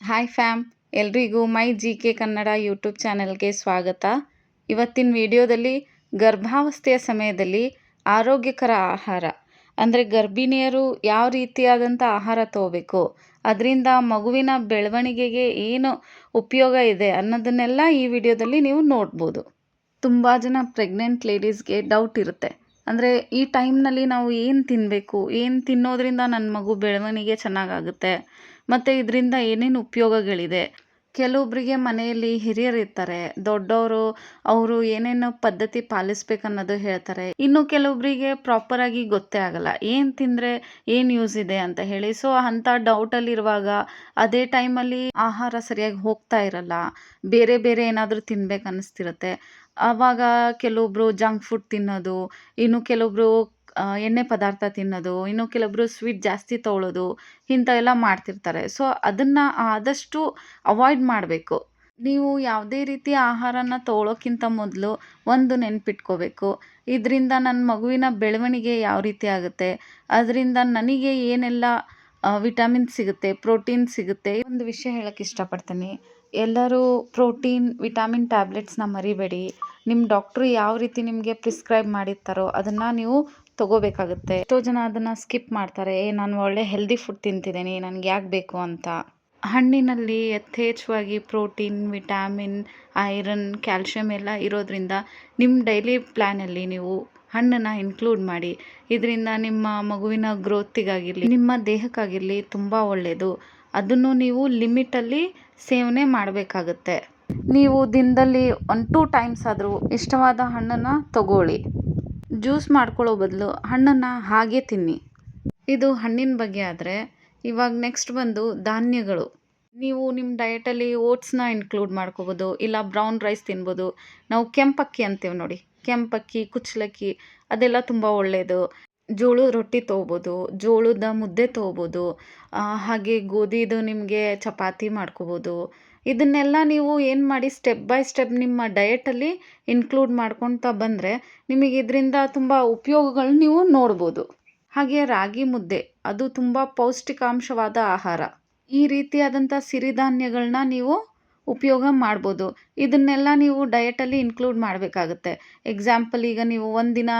Hi fam, ಎಲ್ರಿಗೂ ಮೈ G K Kannada YouTube ಚಾನೆಲ್ಗೆ ಸ್ವಾಗತ. ಇವತ್ತಿನ ವಿಡಿಯೋದಲ್ಲಿ ಗರ್ಭಾವಸ್ಥೆಯ ಸಮಯದಲ್ಲಿ ಆರೋಗ್ಯಕರ ಆಹಾರ ಅಂದರೆ ಗರ್ಭಿಣಿಯರು ಯಾವ ರೀತಿಯಾದಂಥ ಆಹಾರ ತಗೋಬೇಕು, ಅದರಿಂದ ಮಗುವಿನ ಬೆಳವಣಿಗೆಗೆ ಏನು ಉಪಯೋಗ ಇದೆ ಅನ್ನೋದನ್ನೆಲ್ಲ ಈ ವಿಡಿಯೋದಲ್ಲಿ ನೀವು ನೋಡ್ಬೋದು. ತುಂಬ ಜನ ಪ್ರೆಗ್ನೆಂಟ್ ಲೇಡೀಸ್ಗೆ ಡೌಟ್ ಇರುತ್ತೆ. ಅಂದರೆ ಈ ಟೈಮ್ನಲ್ಲಿ ನಾವು ಏನು ತಿನ್ನಬೇಕು, ಏನು ತಿನ್ನೋದ್ರಿಂದ ನನ್ನ ಮಗು ಬೆಳವಣಿಗೆ ಚೆನ್ನಾಗಾಗುತ್ತೆ ಮತ್ತು ಇದರಿಂದ ಏನೇನು ಉಪಯೋಗಗಳಿದೆ. ಕೆಲವೊಬ್ಬರಿಗೆ ಮನೆಯಲ್ಲಿ ಹಿರಿಯರು ಇರ್ತಾರೆ, ದೊಡ್ಡವರು, ಅವರು ಏನೇನು ಪದ್ಧತಿ ಪಾಲಿಸ್ಬೇಕನ್ನೋದು ಹೇಳ್ತಾರೆ. ಇನ್ನು ಕೆಲವೊಬ್ಬರಿಗೆ ಪ್ರಾಪರಾಗಿ ಗೊತ್ತೇ ಆಗಲ್ಲ ಏನು ತಿಂದರೆ ಏನು ಯೂಸ್ ಇದೆ ಅಂತ ಹೇಳಿ. ಸೊ ಅಂಥ ಡೌಟಲ್ಲಿರುವಾಗ ಅದೇ ಟೈಮಲ್ಲಿ ಆಹಾರ ಸರಿಯಾಗಿ ಹೋಗ್ತಾ ಇರಲ್ಲ, ಬೇರೆ ಬೇರೆ ಏನಾದರೂ ತಿನ್ಬೇಕು ಅನ್ನಿಸ್ತಿರುತ್ತೆ. ಆವಾಗ ಕೆಲವೊಬ್ಬರು ಜಂಕ್ ಫುಡ್ ತಿನ್ನೋದು, ಇನ್ನು ಕೆಲವೊಬ್ಬರು ಎಣ್ಣೆ ಪದಾರ್ಥ ತಿನ್ನೋದು, ಇನ್ನು ಕೆಲವೊಬ್ಬರು ಸ್ವೀಟ್ ಜಾಸ್ತಿ ತೊಗೊಳ್ಳೋದು, ಇಂಥವೆಲ್ಲ ಮಾಡ್ತಿರ್ತಾರೆ. ಸೊ ಅದನ್ನು ಆದಷ್ಟು ಅವಾಯ್ಡ್ ಮಾಡಬೇಕು. ನೀವು ಯಾವುದೇ ರೀತಿ ಆಹಾರನ ತೊಗೊಳ್ಳೋಕ್ಕಿಂತ ಮೊದಲು ಒಂದು ನೆನ್ಪಿಟ್ಕೋಬೇಕು, ಇದರಿಂದ ನನ್ನ ಮಗುವಿನ ಬೆಳವಣಿಗೆ ಯಾವ ರೀತಿ ಆಗುತ್ತೆ, ಅದರಿಂದ ನನಗೆ ಏನೆಲ್ಲ ವಿಟಮಿನ್ ಸಿಗುತ್ತೆ, ಪ್ರೋಟೀನ್ ಸಿಗುತ್ತೆ. ಒಂದು ವಿಷಯ ಹೇಳೋಕ್ಕೆ ಇಷ್ಟಪಡ್ತೀನಿ, ಎಲ್ಲರೂ ಪ್ರೋಟೀನ್ ವಿಟಮಿನ್ ಟ್ಯಾಬ್ಲೆಟ್ಸ್ನ ಮರಿಬೇಡಿ. ನಿಮ್ಮ ಡಾಕ್ಟ್ರು ಯಾವ ರೀತಿ ನಿಮಗೆ ಪ್ರಿಸ್ಕ್ರೈಬ್ ಮಾಡಿರ್ತಾರೋ ಅದನ್ನು ನೀವು ತಗೋಬೇಕಾಗುತ್ತೆ. ಎಷ್ಟೋ ಜನ ಅದನ್ನು ಸ್ಕಿಪ್ ಮಾಡ್ತಾರೆ, ನಾನು ಒಳ್ಳೆ ಹೆಲ್ದಿ ಫುಡ್ ತಿಂತಿದ್ದೀನಿ, ನನಗೆ ಯಾಕೆ ಬೇಕು ಅಂತ. ಹಣ್ಣಿನಲ್ಲಿ ಯಥೇಚ್ಛವಾಗಿ ಪ್ರೋಟೀನ್, ವಿಟಾಮಿನ್, ಐರನ್, ಕ್ಯಾಲ್ಶಿಯಂ ಎಲ್ಲ ಇರೋದ್ರಿಂದ ನಿಮ್ಮ ಡೈಲಿ ಪ್ಲ್ಯಾನಲ್ಲಿ ನೀವು ಹಣ್ಣನ್ನು ಇನ್ಕ್ಲೂಡ್ ಮಾಡಿ. ಇದರಿಂದ ನಿಮ್ಮ ಮಗುವಿನ ಗ್ರೋತಿಗಾಗಿರಲಿ, ನಿಮ್ಮ ದೇಹಕ್ಕಾಗಿರಲಿ ತುಂಬ ಒಳ್ಳೆಯದು. ಅದನ್ನು ನೀವು ಲಿಮಿಟಲ್ಲಿ ಸೇವನೆ ಮಾಡಬೇಕಾಗುತ್ತೆ. ನೀವು ದಿನದಲ್ಲಿ 1-2 ಟೈಮ್ಸ್ ಆದರೂ ಇಷ್ಟವಾದ ಹಣ್ಣನ್ನು ತಗೊಳ್ಳಿ. ಜ್ಯೂಸ್ ಮಾಡ್ಕೊಳ್ಳೋ ಬದಲು ಹಣ್ಣನ್ನು ಹಾಗೆ ತಿನ್ನಿ. ಇದು ಹಣ್ಣಿನ ಬಗ್ಗೆ ಆದರೆ ಇವಾಗ ನೆಕ್ಸ್ಟ್ ಬಂದು ಧಾನ್ಯಗಳು. ನೀವು ನಿಮ್ಮ ಡಯಟಲ್ಲಿ ಓಟ್ಸ್ನ ಇನ್ಕ್ಲೂಡ್ ಮಾಡ್ಕೋಬೋದು, ಇಲ್ಲ ಬ್ರೌನ್ ರೈಸ್ ತಿನ್ಬೋದು. ನಾವು ಕೆಂಪಕ್ಕಿ ಅಂತೇವೆ ನೋಡಿ, ಕೆಂಪಕ್ಕಿ, ಕುಚ್ಚಲಕ್ಕಿ ಅದೆಲ್ಲ ತುಂಬ ಒಳ್ಳೆಯದು. ಜೋಳದ ರೊಟ್ಟಿ ತೊಗೋಬೋದು, ಜೋಳದ ಮುದ್ದೆ ತೊಗೋಬೋದು, ಹಾಗೆ ಗೋಧಿದು ನಿಮಗೆ ಚಪಾತಿ ಮಾಡ್ಕೋಬೋದು. ಇದನ್ನೆಲ್ಲ ನೀವು ಏನು ಮಾಡಿ ಸ್ಟೆಪ್ ಬೈ ಸ್ಟೆಪ್ ನಿಮ್ಮ ಡಯಟಲ್ಲಿ ಇನ್ಕ್ಲೂಡ್ ಮಾಡ್ಕೊಳ್ತಾ ಬಂದರೆ ನಿಮಗೆ ಇದರಿಂದ ತುಂಬ ಉಪಯೋಗಗಳು ನೀವು ನೋಡ್ಬೋದು. ಹಾಗೆ ರಾಗಿ ಮುದ್ದೆ, ಅದು ತುಂಬ ಪೌಷ್ಟಿಕಾಂಶವಾದ ಆಹಾರ. ಈ ರೀತಿಯಾದಂಥ ಸಿರಿಧಾನ್ಯಗಳನ್ನ ನೀವು ಉಪಯೋಗ ಮಾಡ್ಬೋದು. ಇದನ್ನೆಲ್ಲ ನೀವು ಡಯಟಲ್ಲಿ ಇನ್ಕ್ಲೂಡ್ ಮಾಡಬೇಕಾಗುತ್ತೆ. ಎಕ್ಸಾಂಪಲ್, ಈಗ ನೀವು ಒಂದಿನ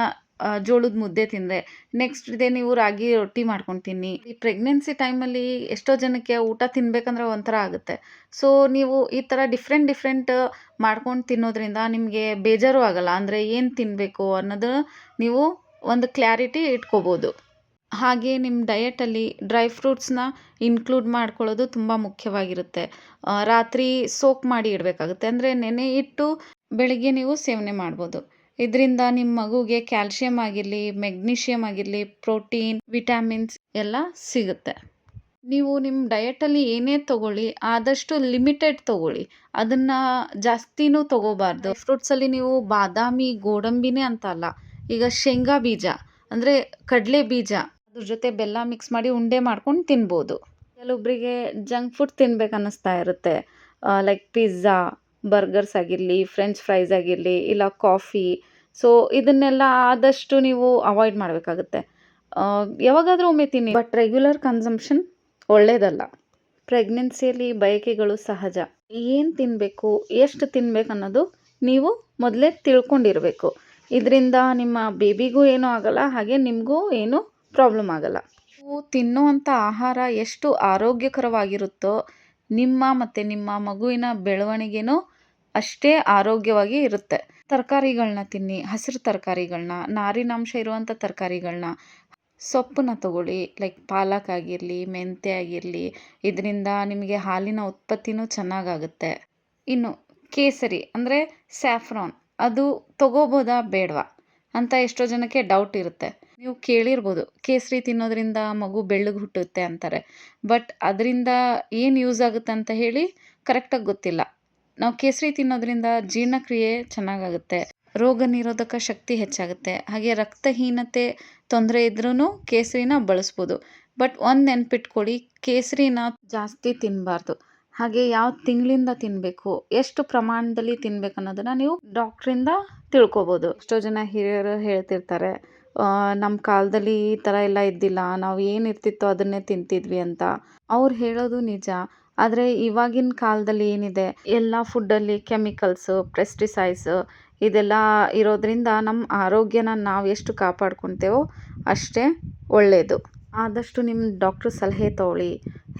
ಜೋಳದ ಮುದ್ದೆ ತಿಂದರೆ ನೆಕ್ಸ್ಟ್ ಡೇ ನೀವು ರಾಗಿ ರೊಟ್ಟಿ ಮಾಡ್ಕೊಂಡು ತಿನ್ನಿ. ಈ ಪ್ರೆಗ್ನೆನ್ಸಿ ಟೈಮಲ್ಲಿ ಎಷ್ಟೋ ಜನಕ್ಕೆ ಊಟ ತಿನ್ನಬೇಕಂದ್ರೆ ಒಂಥರ ಆಗುತ್ತೆ. ಸೊ ನೀವು ಈ ಥರ ಡಿಫ್ರೆಂಟ್ ಮಾಡ್ಕೊಂಡು ತಿನ್ನೋದ್ರಿಂದ ನಿಮಗೆ ಬೇಜಾರು ಆಗಲ್ಲ. ಅಂದರೆ ಏನು ತಿನ್ನಬೇಕು ಅನ್ನೋದು ನೀವು ಒಂದು ಕ್ಲಾರಿಟಿ ಇಟ್ಕೋಬೋದು. ಹಾಗೆ ನಿಮ್ಮ ಡಯಟಲ್ಲಿ ಡ್ರೈ ಫ್ರೂಟ್ಸ್ನ ಇನ್ಕ್ಲೂಡ್ ಮಾಡ್ಕೊಳ್ಳೋದು ತುಂಬ ಮುಖ್ಯವಾಗಿರುತ್ತೆ. ರಾತ್ರಿ ಸೋಕ್ ಮಾಡಿ ಇಡಬೇಕಾಗುತ್ತೆ, ಅಂದರೆ ನೆನೆ ಇಟ್ಟು ಬೆಳಿಗ್ಗೆ ನೀವು ಸೇವನೆ ಮಾಡ್ಬೋದು. ಇದರಿಂದ ನಿಮ್ಮ ಮಗುಗೆ ಕ್ಯಾಲ್ಶಿಯಂ ಆಗಿರಲಿ, ಮೆಗ್ನೀಷಿಯಮ್ ಆಗಿರಲಿ, ಪ್ರೋಟೀನ್, ವಿಟಮಿನ್ಸ್ ಎಲ್ಲ ಸಿಗುತ್ತೆ. ನೀವು ನಿಮ್ಮ ಡಯಟಲ್ಲಿ ಏನೇ ತೊಗೊಳ್ಳಿ ಆದಷ್ಟು ಲಿಮಿಟೆಡ್ ತೊಗೊಳ್ಳಿ, ಅದನ್ನು ಜಾಸ್ತಿನೂ ತೊಗೋಬಾರ್ದು. ಫ್ರೂಟ್ಸಲ್ಲಿ ನೀವು ಬಾದಾಮಿ, ಗೋಡಂಬಿನೇ ಅಂತ ಅಲ್ಲ, ಈಗ ಶೇಂಗಾ ಬೀಜ ಅಂದರೆ ಕಡಲೆ ಬೀಜ, ಅದ್ರ ಜೊತೆ ಬೆಲ್ಲ ಮಿಕ್ಸ್ ಮಾಡಿ ಉಂಡೆ ಮಾಡ್ಕೊಂಡು ತಿನ್ಬೋದು. ಕೆಲವೊಬ್ಬರಿಗೆ ಜಂಕ್ ಫುಡ್ ತಿನ್ಬೇಕು ಅನ್ನಿಸ್ತಾ ಇರುತ್ತೆ, ಲೈಕ್ ಪಿಜ್ಜಾ, ಬರ್ಗರ್ಸ್ ಆಗಿರಲಿ, ಫ್ರೆಂಚ್ ಫ್ರೈಸ್ ಆಗಿರಲಿ, ಇಲ್ಲ ಕಾಫಿ. ಸೊ ಇದನ್ನೆಲ್ಲ ಆದಷ್ಟು ನೀವು ಅವಾಯ್ಡ್ ಮಾಡಬೇಕಾಗುತ್ತೆ. ಯಾವಾಗಾದರೂ ಒಮ್ಮೆ ತಿನ್ನಿ, ಬಟ್ ರೆಗ್ಯುಲರ್ ಕನ್ಸಂಪ್ಷನ್ ಒಳ್ಳೆಯದಲ್ಲ. ಪ್ರೆಗ್ನೆನ್ಸಿಯಲ್ಲಿ ಬಯಕೆಗಳು ಸಹಜ. ಏನು ತಿನ್ನಬೇಕು, ಎಷ್ಟು ತಿನ್ನಬೇಕು ಅನ್ನೋದು ನೀವು ಮೊದಲೇ ತಿಳ್ಕೊಂಡಿರಬೇಕು. ಇದರಿಂದ ನಿಮ್ಮ ಬೇಬಿಗೂ ಏನೂ ಆಗಲ್ಲ, ಹಾಗೆ ನಿಮಗೂ ಏನೂ ಪ್ರಾಬ್ಲಮ್ ಆಗಲ್ಲ. ನೀವು ತಿನ್ನುವಂಥ ಆಹಾರ ಎಷ್ಟು ಆರೋಗ್ಯಕರವಾಗಿರುತ್ತೋ ನಿಮ್ಮ ಮತ್ತು ನಿಮ್ಮ ಮಗುವಿನ ಬೆಳವಣಿಗೆನೂ ಅಷ್ಟೇ ಆರೋಗ್ಯವಾಗಿ ಇರುತ್ತೆ. ತರಕಾರಿಗಳನ್ನ ತಿನ್ನಿ, ಹಸಿರು ತರಕಾರಿಗಳನ್ನ, ನಾರಿನಾಂಶ ಇರುವಂಥ ತರಕಾರಿಗಳನ್ನ. ಸೊಪ್ಪನ್ನ ತಗೊಳ್ಳಿ, ಲೈಕ್ ಪಾಲಕ್ ಆಗಿರಲಿ, ಮೆಂತ್ಯ ಆಗಿರಲಿ, ಇದರಿಂದ ನಿಮಗೆ ಹಾಲಿನ ಉತ್ಪತ್ತಿನೂ ಚೆನ್ನಾಗಾಗುತ್ತೆ. ಇನ್ನು ಕೇಸರಿ ಅಂದರೆ ಸ್ಯಾಫ್ರಾನ್, ಅದು ತಗೋಬೋದಾ ಬೇಡವಾ ಅಂತ ಎಷ್ಟೋ ಜನಕ್ಕೆ ಡೌಟ್ ಇರುತ್ತೆ. ನೀವು ಕೇಳಿರ್ಬೋದು, ಕೇಸರಿ ತಿನ್ನೋದ್ರಿಂದ ಮಗು ಬೆಳ್ಳಗೆ ಹುಟ್ಟುತ್ತೆ ಅಂತಾರೆ. ಬಟ್ ಅದರಿಂದ ಏನು ಯೂಸ್ ಆಗುತ್ತೆ ಅಂತ ಹೇಳಿ ಕರೆಕ್ಟಾಗಿ ಗೊತ್ತಿಲ್ಲ. ನಾವು ಕೇಸರಿ ತಿನ್ನೋದ್ರಿಂದ ಜೀರ್ಣಕ್ರಿಯೆ ಚೆನ್ನಾಗಾಗುತ್ತೆ, ರೋಗ ನಿರೋಧಕ ಶಕ್ತಿ ಹೆಚ್ಚಾಗುತ್ತೆ. ಹಾಗೆ ರಕ್ತಹೀನತೆ ತೊಂದರೆ ಇದ್ರೂ ಕೇಸರಿನ ಬಳಸ್ಬೋದು. ಬಟ್ ಒಂದು ನೆನ್ಪಿಟ್ಕೊಳ್ಳಿ, ಕೇಸರಿನ ಜಾಸ್ತಿ ತಿನ್ನಬಾರ್ದು. ಹಾಗೆ ಯಾವ ತಿಂಗಳಿಂದ ತಿನ್ನಬೇಕು, ಎಷ್ಟು ಪ್ರಮಾಣದಲ್ಲಿ ತಿನ್ಬೇಕು ಅನ್ನೋದನ್ನು ನೀವು ಡಾಕ್ಟ್ರಿಂದ ತಿಳ್ಕೊಬೋದು. ಎಷ್ಟೋ ಜನ ಹಿರಿಯರು ಹೇಳ್ತಿರ್ತಾರೆ, ನಮ್ಮ ಕಾಲದಲ್ಲಿ ಈ ಥರ ಎಲ್ಲ ಇದ್ದಿಲ್ಲ, ನಾವು ಏನಿರ್ತಿತ್ತೋ ಅದನ್ನೇ ತಿಂತಿದ್ವಿ ಅಂತ. ಅವ್ರು ಹೇಳೋದು ನಿಜ, ಆದರೆ ಇವಾಗಿನ ಕಾಲದಲ್ಲಿ ಏನಿದೆ ಎಲ್ಲ ಫುಡ್ಡಲ್ಲಿ ಕೆಮಿಕಲ್ಸು, ಪೆಸ್ಟಿಸೈಡ್ಸು ಇದೆಲ್ಲ ಇರೋದ್ರಿಂದ ನಮ್ಮ ಆರೋಗ್ಯನ ನಾವು ಎಷ್ಟು ಕಾಪಾಡ್ಕೊತೇವೋ ಅಷ್ಟೇ ಒಳ್ಳೆಯದು. ಆದಷ್ಟು ನಿಮ್ಮ ಡಾಕ್ಟ್ರ್ ಸಲಹೆ ತೊಗೊಳ್ಳಿ,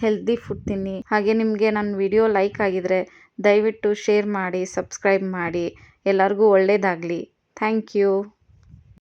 ಹೆಲ್ದಿ ಫುಡ್ ತಿನ್ನಿ. ಹಾಗೆ ನಿಮಗೆ ನನ್ನ ವಿಡಿಯೋ ಲೈಕ್ ಆಗಿದರೆ ದಯವಿಟ್ಟು ಶೇರ್ ಮಾಡಿ, ಸಬ್ಸ್ಕ್ರೈಬ್ ಮಾಡಿ. ಎಲ್ಲರಿಗೂ ಒಳ್ಳೆಯದಾಗಲಿ. Thank you.